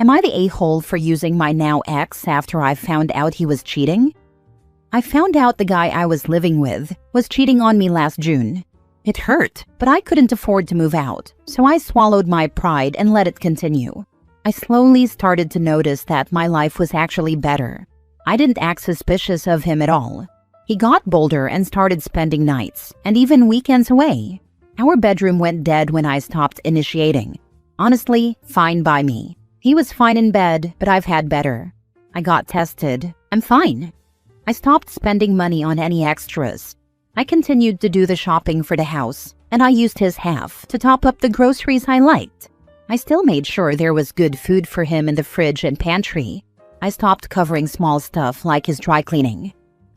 Am I the a-hole for using my now ex after I found out he was cheating? I found out the guy I was living with was cheating on me last June. It hurt, but I couldn't afford to move out, so I swallowed my pride and let it continue. I slowly started to notice that my life was actually better. I didn't act suspicious of him at all. He got bolder and started spending nights, and even weekends away. Our bedroom went dead when I stopped initiating. Honestly, fine by me. He was fine in bed, but I've had better. I got tested. I'm fine. I stopped spending money on any extras. I continued to do the shopping for the house, and I used his half to top up the groceries I liked. I still made sure there was good food for him in the fridge and pantry. I stopped covering small stuff like his dry cleaning.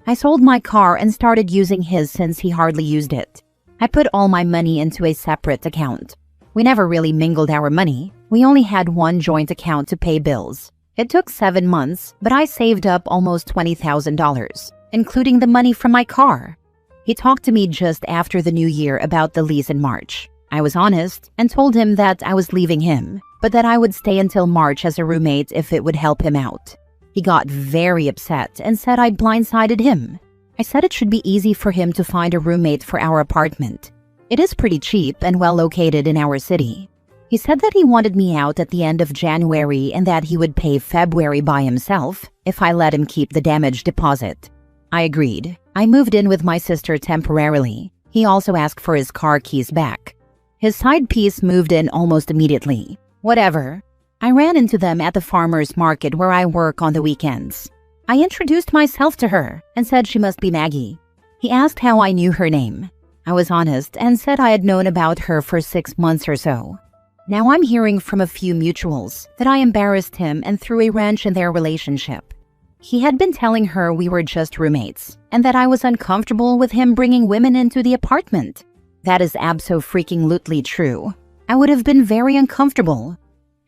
I sold my car and started using his since he hardly used it. I put all my money into a separate account. We never really mingled our money. We only had one joint account to pay bills. It took 7 months, but I saved up almost $20,000, including the money from my car. He talked to me just after the new year about the lease in March. I was honest and told him that I was leaving him, but that I would stay until March as a roommate if it would help him out. He got very upset and said I blindsided him. I said it should be easy for him to find a roommate for our apartment. It is pretty cheap and well located in our city. He said that he wanted me out at the end of January and that he would pay February by himself if I let him keep the damage deposit. I agreed. I moved in with my sister temporarily. He also asked for his car keys back. His side piece moved in almost immediately. Whatever. I ran into them at the farmer's market where I work on the weekends. I introduced myself to her and said she must be Maggie. He asked how I knew her name. I was honest and said I had known about her for 6 months or so. Now I'm hearing from a few mutuals that I embarrassed him and threw a wrench in their relationship. He had been telling her we were just roommates and that I was uncomfortable with him bringing women into the apartment. That is abso-freaking-lutely true. I would have been very uncomfortable.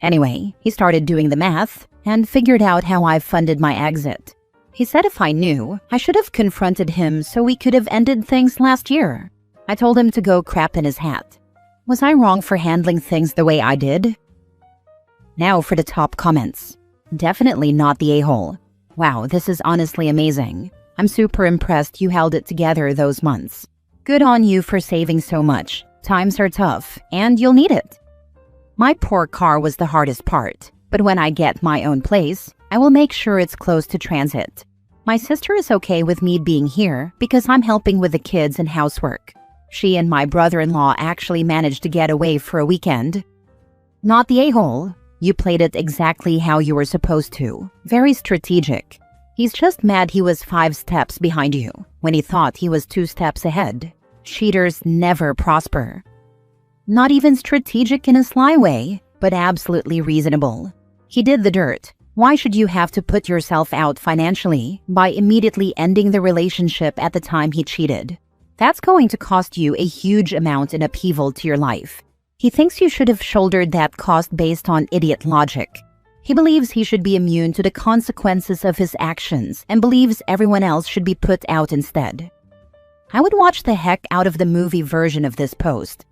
Anyway, he started doing the math and figured out how I funded my exit. He said if I knew, I should have confronted him so we could have ended things last year. I told him to go crap in his hat. Was I wrong for handling things the way I did? Now for the top comments. Definitely not the a-hole. Wow, this is honestly amazing. I'm super impressed you held it together those months. Good on you for saving so much. Times are tough, and you'll need it. My poor car was the hardest part, but when I get my own place, I will make sure it's close to transit. My sister is okay with me being here because I'm helping with the kids and housework. She and my brother-in-law actually managed to get away for a weekend. Not the a-hole. You played it exactly how you were supposed to. Very strategic. He's just mad he was 5 steps behind you when he thought he was 2 steps ahead. Cheaters never prosper. Not even strategic in a sly way, but absolutely reasonable. He did the dirt. Why should you have to put yourself out financially by immediately ending the relationship at the time he cheated? That's going to cost you a huge amount in upheaval to your life. He thinks you should have shouldered that cost based on idiot logic. He believes he should be immune to the consequences of his actions and believes everyone else should be put out instead. I would watch the heck out of the movie version of this post.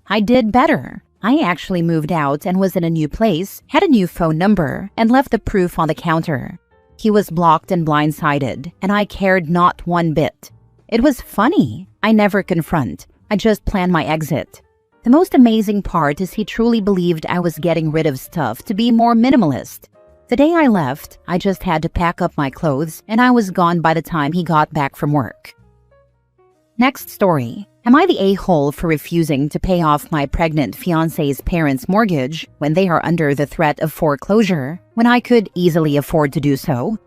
I did better. I actually moved out and was in a new place, had a new phone number, and left the proof on the counter. He was blocked and blindsided, and I cared not one bit. It was funny. I never confront. I just plan my exit. The most amazing part is he truly believed I was getting rid of stuff to be more minimalist. The day I left, I just had to pack up my clothes, and I was gone by the time he got back from work. Next story. Am I the a-hole for refusing to pay off my pregnant fiancé's parents' mortgage when they are under the threat of foreclosure, when I could easily afford to do so?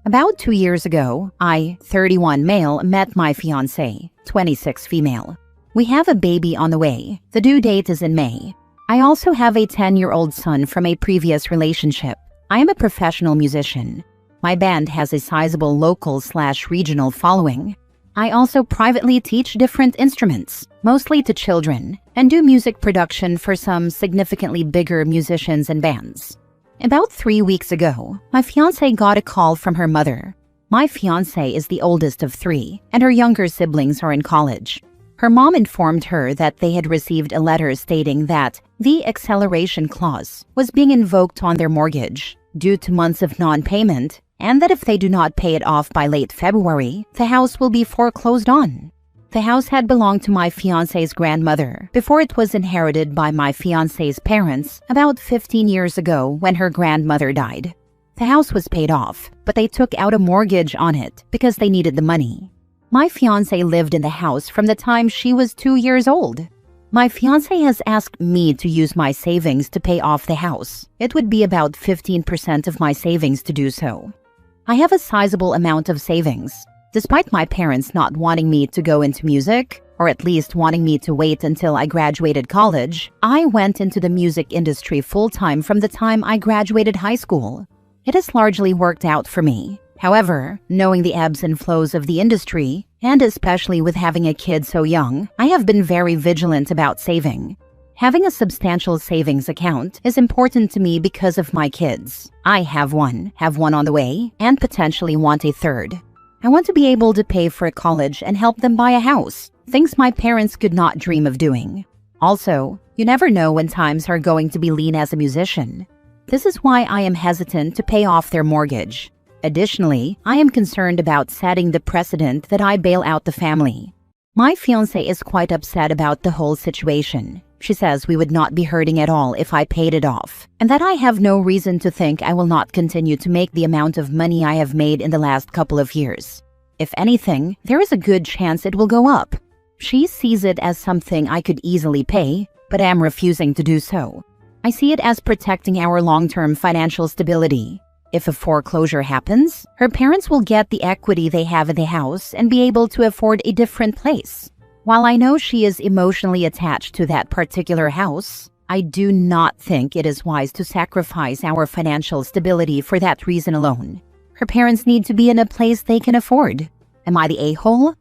About 2 years ago, I, 31 male, met my fiancé, 26 female. We have a baby on the way. The due date is in May. I also have a 10-year-old son from a previous relationship. I am a professional musician. My band has a sizable local/regional following. I also privately teach different instruments, mostly to children, and do music production for some significantly bigger musicians and bands. About 3 weeks ago, my fiancé got a call from her mother. My fiancé is the oldest of 3, and her younger siblings are in college. Her mom informed her that they had received a letter stating that the acceleration clause was being invoked on their mortgage due to months of non-payment, and that if they do not pay it off by late February, the house will be foreclosed on. The house had belonged to my fiancé's grandmother before it was inherited by my fiancé's parents about 15 years ago when her grandmother died. The house was paid off, but they took out a mortgage on it because they needed the money. My fiancé lived in the house from the time she was 2 years old. My fiancé has asked me to use my savings to pay off the house. It would be about 15% of my savings to do so. I have a sizable amount of savings. Despite my parents not wanting me to go into music, or at least wanting me to wait until I graduated college, I went into the music industry full-time from the time I graduated high school. It has largely worked out for me. However, knowing the ebbs and flows of the industry, and especially with having a kid so young, I have been very vigilant about saving. Having a substantial savings account is important to me because of my kids. I have one on the way, and potentially want a third. I want to be able to pay for college and help them buy a house, things my parents could not dream of doing. Also, you never know when times are going to be lean as a musician. This is why I am hesitant to pay off their mortgage. Additionally, I am concerned about setting the precedent that I bail out the family. My fiancé is quite upset about the whole situation. She says we would not be hurting at all if I paid it off, and that I have no reason to think I will not continue to make the amount of money I have made in the last couple of years. If anything, there is a good chance it will go up. She sees it as something I could easily pay, but am refusing to do so. I see it as protecting our long-term financial stability. If a foreclosure happens, her parents will get the equity they have in the house and be able to afford a different place. While I know she is emotionally attached to that particular house, I do not think it is wise to sacrifice our financial stability for that reason alone. Her parents need to be in a place they can afford. Am I the a-hole?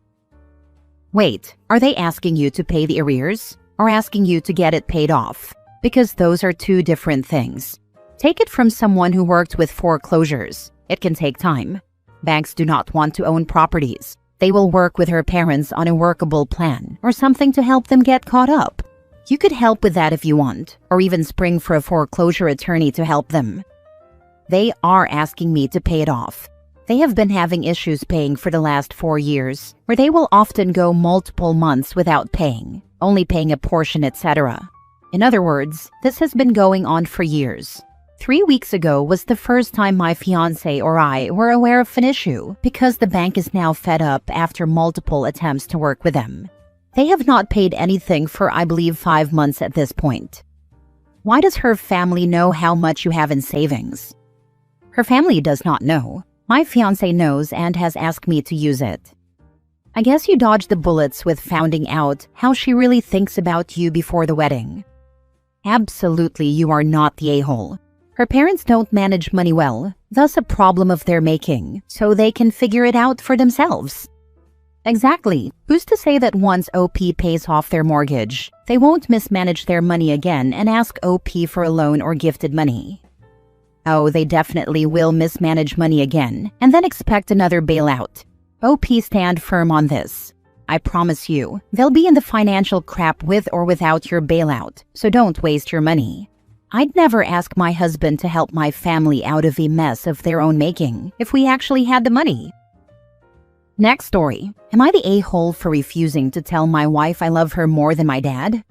Wait, are they asking you to pay the arrears or asking you to get it paid off? Because those are two different things. Take it from someone who worked with foreclosures. It can take time. Banks do not want to own properties. They will work with her parents on a workable plan or something to help them get caught up. You could help with that if you want, or even spring for a foreclosure attorney to help them. They are asking me to pay it off. They have been having issues paying for the last 4 years, where they will often go multiple months without paying, only paying a portion, etc. In other words, this has been going on for years. 3 weeks ago was the first time my fiancé or I were aware of an issue because the bank is now fed up after multiple attempts to work with them. They have not paid anything for, I believe, 5 months at this point. Why does her family know how much you have in savings? Her family does not know. My fiancé knows and has asked me to use it. I guess you dodged the bullets with finding out how she really thinks about you before the wedding. Absolutely, you are not the a-hole. Her parents don't manage money well, thus a problem of their making, so they can figure it out for themselves. Exactly. Who's to say that once OP pays off their mortgage, they won't mismanage their money again and ask OP for a loan or gifted money? Oh, they definitely will mismanage money again, and then expect another bailout. OP stand firm on this. I promise you, they'll be in the financial crap with or without your bailout, so don't waste your money. I'd never ask my husband to help my family out of a mess of their own making if we actually had the money. Next story. Am I the a-hole for refusing to tell my wife I love her more than my dad?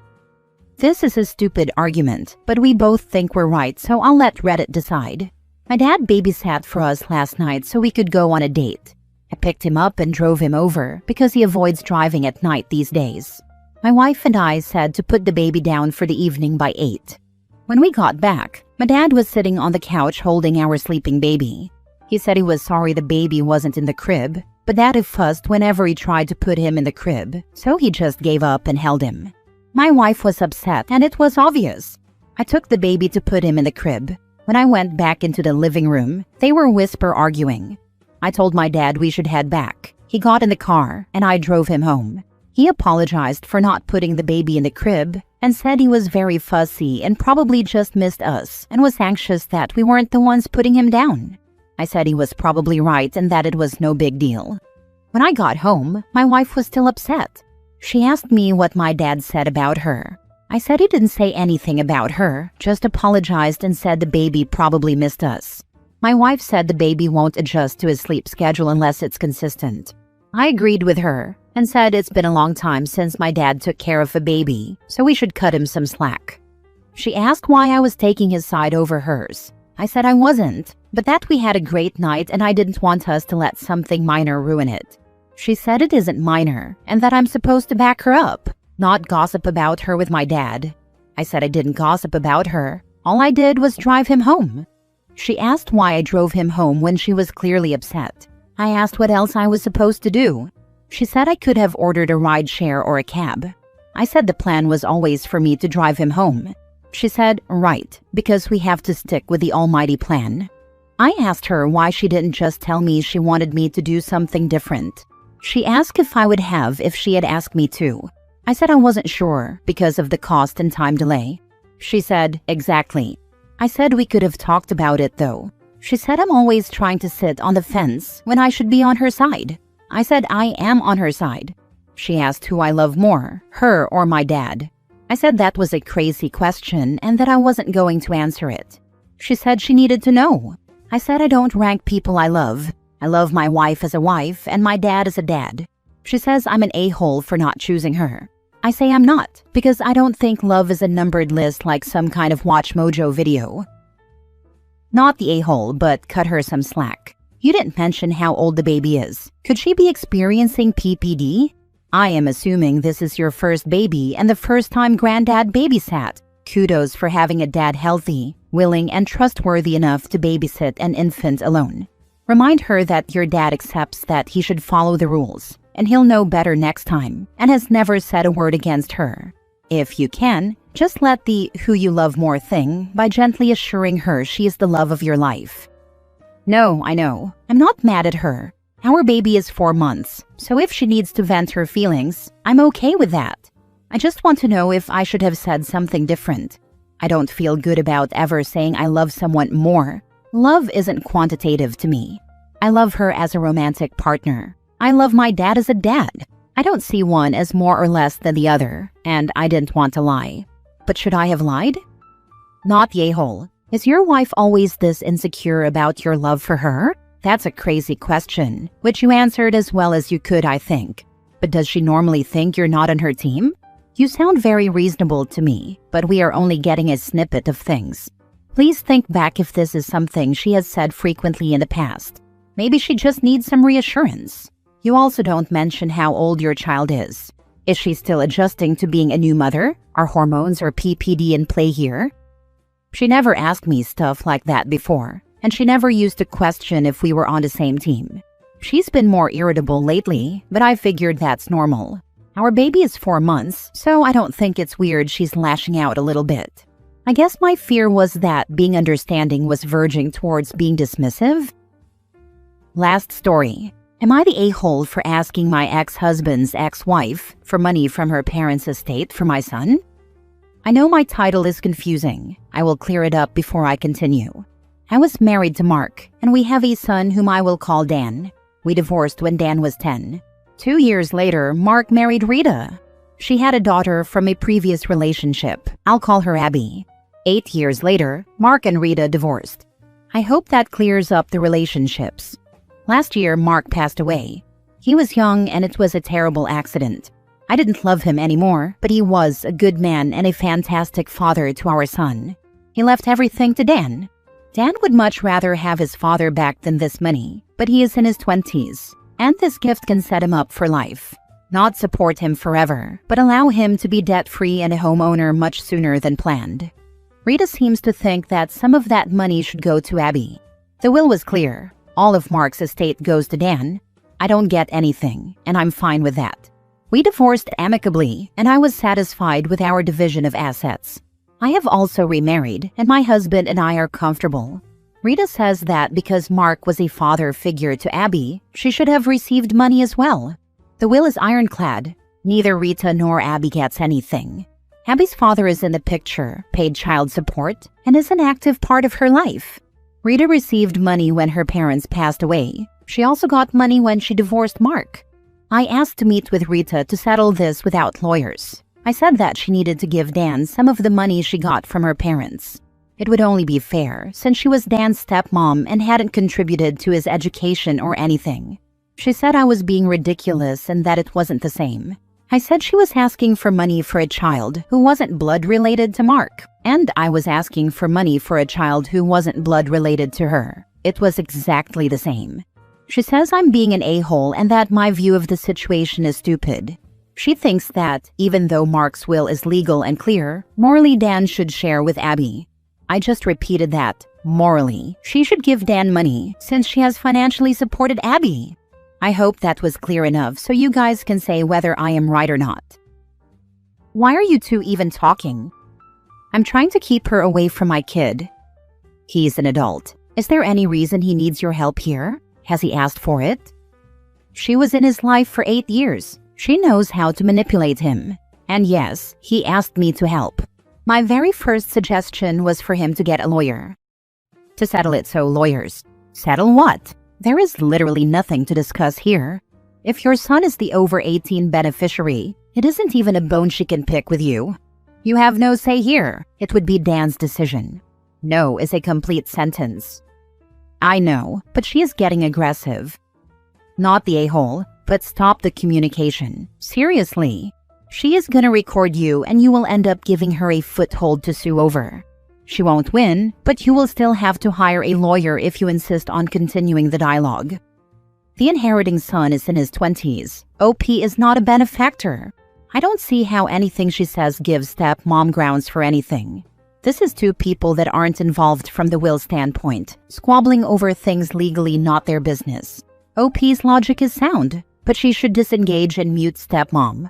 This is a stupid argument, but we both think we're right, so I'll let Reddit decide. My dad babysat for us last night so we could go on a date. I picked him up and drove him over because he avoids driving at night these days. My wife and I said to put the baby down for the evening by 8. When we got back, my dad was sitting on the couch holding our sleeping baby. He said he was sorry the baby wasn't in the crib, but that he fussed whenever he tried to put him in the crib, so he just gave up and held him. My wife was upset, and it was obvious. I took the baby to put him in the crib. When I went back into the living room, they were whisper arguing. I told my dad we should head back. He got in the car, and I drove him home. He apologized for not putting the baby in the crib and said he was very fussy and probably just missed us and was anxious that we weren't the ones putting him down. I said he was probably right and that it was no big deal. When I got home, my wife was still upset. She asked me what my dad said about her. I said he didn't say anything about her, just apologized and said the baby probably missed us. My wife said the baby won't adjust to his sleep schedule unless it's consistent. I agreed with her and said it's been a long time since my dad took care of a baby, so we should cut him some slack. She asked why I was taking his side over hers. I said I wasn't, but that we had a great night and I didn't want us to let something minor ruin it. She said it isn't minor and that I'm supposed to back her up, not gossip about her with my dad. I said I didn't gossip about her. All I did was drive him home. She asked why I drove him home when she was clearly upset. I asked what else I was supposed to do. She said I could have ordered a ride share or a cab. I said the plan was always for me to drive him home. She said, right, because we have to stick with the almighty plan. I asked her why she didn't just tell me she wanted me to do something different. She asked if I would have if she had asked me to. I said I wasn't sure because of the cost and time delay. She said, exactly. I said we could have talked about it though. She said I'm always trying to sit on the fence when I should be on her side. I said I am on her side. She asked who I love more, her or my dad. I said that was a crazy question and that I wasn't going to answer it. She said she needed to know. I said I don't rank people I love. I love my wife as a wife and my dad as a dad. She says I'm an a-hole for not choosing her. I say I'm not, because I don't think love is a numbered list like some kind of Watch Mojo video. Not the a-hole, but cut her some slack. You didn't mention how old the baby is. Could she be experiencing PPD? I am assuming this is your first baby and the first time granddad babysat. Kudos for having a dad healthy, willing, and trustworthy enough to babysit an infant alone. Remind her that your dad accepts that he should follow the rules, and he'll know better next time, and has never said a word against her. If you can, just let the who you love more thing by gently assuring her she is the love of your life. No, I know. I'm not mad at her. Our baby is 4 months, so if she needs to vent her feelings, I'm okay with that. I just want to know if I should have said something different. I don't feel good about ever saying I love someone more. Love isn't quantitative to me. I love her as a romantic partner. I love my dad as a dad. I don't see one as more or less than the other, and I didn't want to lie. But should I have lied? Not the a-hole. Is your wife always this insecure about your love for her? That's a crazy question, which you answered as well as you could, I think. But does she normally think you're not on her team? You sound very reasonable to me, but we are only getting a snippet of things. Please think back if this is something she has said frequently in the past. Maybe she just needs some reassurance. You also don't mention how old your child is. Is she still adjusting to being a new mother? Are hormones or PPD in play here? She never asked me stuff like that before, and she never used to question if we were on the same team. She's been more irritable lately, but I figured that's normal. Our baby is 4 months, so I don't think it's weird she's lashing out a little bit. I guess my fear was that being understanding was verging towards being dismissive. Last story. Am I the a-hole for asking my ex-husband's ex-wife for money from her parents' estate for my son? I know my title is confusing. I will clear it up before I continue. I was married to Mark, and we have a son whom I will call Dan. We divorced when Dan was 10. 2 years later, Mark married Rita. She had a daughter from a previous relationship. I'll call her Abby. 8 years later, Mark and Rita divorced. I hope that clears up the relationships. Last year, Mark passed away. He was young and it was a terrible accident. I didn't love him anymore, but he was a good man and a fantastic father to our son. He left everything to Dan. Dan would much rather have his father back than this money, but he is in his 20s, and this gift can set him up for life. Not support him forever, but allow him to be debt-free and a homeowner much sooner than planned. Rita seems to think that some of that money should go to Abby. The will was clear. All of Mark's estate goes to Dan. I don't get anything, and I'm fine with that. We divorced amicably, and I was satisfied with our division of assets. I have also remarried, and my husband and I are comfortable. Rita says that because Mark was a father figure to Abby, she should have received money as well. The will is ironclad. Neither Rita nor Abby gets anything. Abby's father is in the picture, paid child support, and is an active part of her life. Rita received money when her parents passed away. She also got money when she divorced Mark. I asked to meet with Rita to settle this without lawyers. I said that she needed to give Dan some of the money she got from her parents. It would only be fair, since she was Dan's stepmom and hadn't contributed to his education or anything. She said I was being ridiculous and that it wasn't the same. I said she was asking for money for a child who wasn't blood related to Mark, and I was asking for money for a child who wasn't blood related to her. It was exactly the same. She says I'm being an a-hole and that my view of the situation is stupid. She thinks that, even though Mark's will is legal and clear, morally Dan should share with Abby. I just repeated that, morally. She should give Dan money, since she has financially supported Abby. I hope that was clear enough so you guys can say whether I am right or not. Why are you two even talking? I'm trying to keep her away from my kid. He's an adult. Is there any reason he needs your help here? Has he asked for it? She was in his life for 8 years. She knows how to manipulate him. And yes, he asked me to help. My very first suggestion was for him to get a lawyer. To settle it, so lawyers. Settle what? There is literally nothing to discuss here. If your son is the over 18 beneficiary, it isn't even a bone she can pick with you. You have no say here. It would be Dan's decision. No is a complete sentence. I know, but she is getting aggressive. Not the a-hole, but stop the communication. Seriously. She is gonna record you and you will end up giving her a foothold to sue over. She won't win, but you will still have to hire a lawyer if you insist on continuing the dialogue. The inheriting son is in his 20s. OP is not a benefactor. I don't see how anything she says gives stepmom grounds for anything. This is two people that aren't involved from the will standpoint, squabbling over things legally not their business. OP's logic is sound, but she should disengage and mute stepmom.